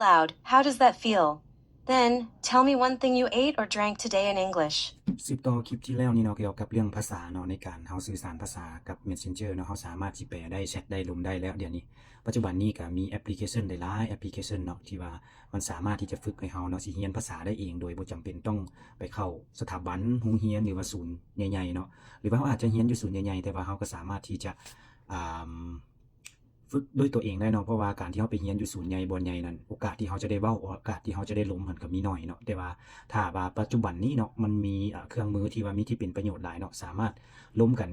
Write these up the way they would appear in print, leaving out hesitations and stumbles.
Loud. How does that feel? Then, tell me one thing you ate or drank today in English. สืบต่อคลิปที่แล้วนี่เนาะเกี่ยวกับเรื่องภาษาเนาะในการเฮาสื่อสารภาษากับ Messenger เนาะเฮาสามารถสิแปลได้แชตได้ลมได้แล้วเดี๋ยวนี้ปัจจุบันนี้ก็มีแอปพลิเคชันหลายๆแอปพลิเคชันเนาะที่ว่ามันสามารถที่จะฝึกให้เฮาเนาะสิเรียนภาษาได้เองโดยบ่จำเป็นต้องไปเข้าสถาบันโรงเรียนหรือว่าศูนย์ใหญ่ๆเนาะหรือว่าเฮาอาจจะเรียนอยู่ศูนย์ใหญ่ๆแต่ว่าเฮาก็สามารถที่จะฝึกด้วยตัวเองได้เนาะเพราะว่าการที่เฮาไปเรียนอยู่ศูนย์ใหญ่บ่ใหญ่นั้นโอกาสที่เฮาจะได้เว้าโอกาสที่เฮาจะได้ล้มมันก็มีน้อยเนาะแต่ว่าถ้าว่าปัจจุบันนี้เนาะมันมีเครื่องมือที่ว่ามีที่เป็นประโยชน์หลายเนาะสามารถล้มกัน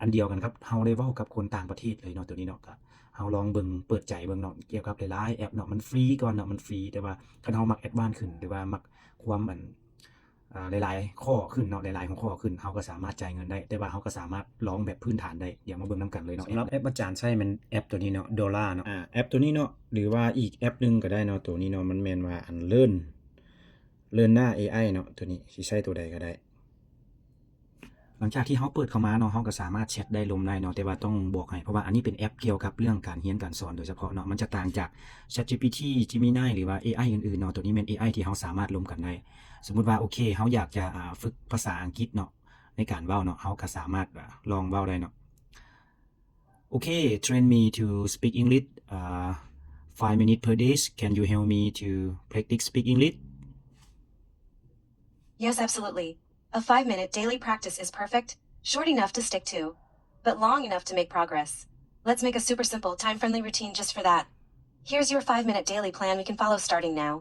อันเดียวกันครับเฮาได้เว้ากับคนต่างประเทศเลยเนาะตัวนี้เนาะก็เฮาลองเบิ่งเปิดใจเบิ่งเนาะเกี่ยวกับหลายๆแอปเนาะมันฟรีก่อนเนาะมันฟรีแต่ว่าคันเฮามักแอดวานซ์ขึ้นหรือว่ามักความหลายๆข้อขึ้นเนาะหลายๆหัวข้อขึ้นเฮาก็สามารถจ่ายเงินได้แต่ว่าเฮาก็สามารถลองแบบพื้นฐานได้เดี๋ยวมาเบิ่งนำกันเลยเนาะสำหรับแอปอาจารย์ใช้มันแอปตัวนี้เนาะ Dora เนาะแอปตัวนี้เนาะหรือว่าอีกแอปนึงก็ได้เนาะตัวนี้เนาะมันแม่นว่าอันLearn หน้า AI เนาะตัวนี้สิใช้ตัวใดก็ได้หลังจากที่เฮาเปิดเข้ามาเนาะเฮาก็สามารถแชตได้ลมได้เนาะแต่ว่าต้องบอกให้เพราะว่าอันนี้เป็นแอปเกี่ยวกับเรื่องการเรียนการสอนโดยเฉพาะเนาะมันจะต่างจาก ChatGPT Gemini หรือว่า AI อื่นๆเนาะตัวนี้แม่น AI ที่เฮาสามารถลมกันได้สมมุติว่าโอเคเฮาอยากจะฝึกภาษาอังกฤษเนาะในการเว้าเนาะเฮาก็สามารถลองเว้าได้เนาะ Okay train me to speak English 5 minutes per day can you help me to practice speak English Yes, absolutely. A 5-minute daily practice is perfect, short enough to stick to, but long enough to make progress. Let's make a super simple, time-friendly routine just for that. Here's your 5-minute daily plan we can follow starting now.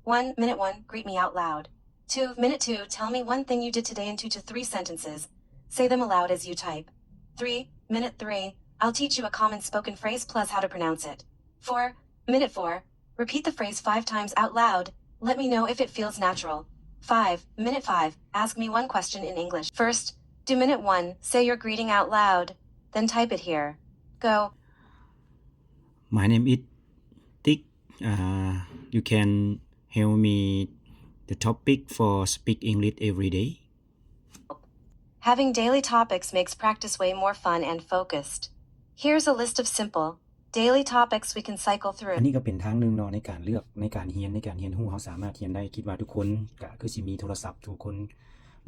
1. Minute 1, greet me out loud. 2. Minute 2, tell me one thing you did today in 2 to 3 sentences. Say them aloud as you type. 3. Minute 3, I'll teach you a common spoken phrase plus how to pronounce it. 4. Minute 4, repeat the phrase 5 times out loud. Let me know if it feels natural. 5. Minute 5, ask me one question in English. First, do minute 1, say your greeting out loud. Then type it here. Go. My name is Tik. You can help me the topic for speak English every day. Having daily topics makes practice way more fun and focused. Here's a list of simple, daily topics we can cycle อั through. นนี้ก็เป็นทางนึงเนาะในการเลือกในการเรียนรู้เฮาสามารถเรียนได้คิดว่าทุกคนก็คือสิมีโทรศัพท์ทุกคน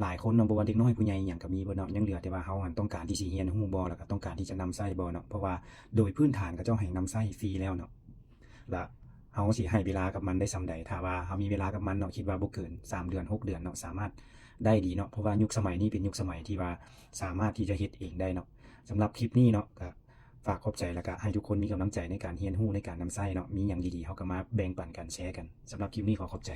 หลายคนเนาะบ่ว่าเด็กน้อยผู้ใหญ่หยังก็มีบ่เนาะยังเหลือแต่ว่าเฮาต้องการที่สิเรียนรู้บ่แล้วก็ต้องการที่จะนำใช้บ่เนาะเพราะว่าโดยพื้นฐานก็เจ้าให้นำใช้ฟรีแล้วเนาะและเฮาสิให้เวลากับมันได้ส่าใดถ้าว่าเฮามีเวลากับมันเนาะคิดว่าบ่เกิน3เดือน6เดือนเนาะสามารถได้ดีเนาะเพราะว่ายุคสมัยนี้เป็นยุคสมัยที่ว่าสามารถที่จะเฮ็ดเองได้เนาะสำหรับคลิปนี้เนาะก็ฝากขอบใจแล้วก็ให้ทุกคนมีกำลังใจในการเรียนรู้ในการนำใช้เนาะมีหยังดีๆเฮาก็มาแบ่งปันกันแชร์กันสำหรับคลิปนี้ขอขอบใจ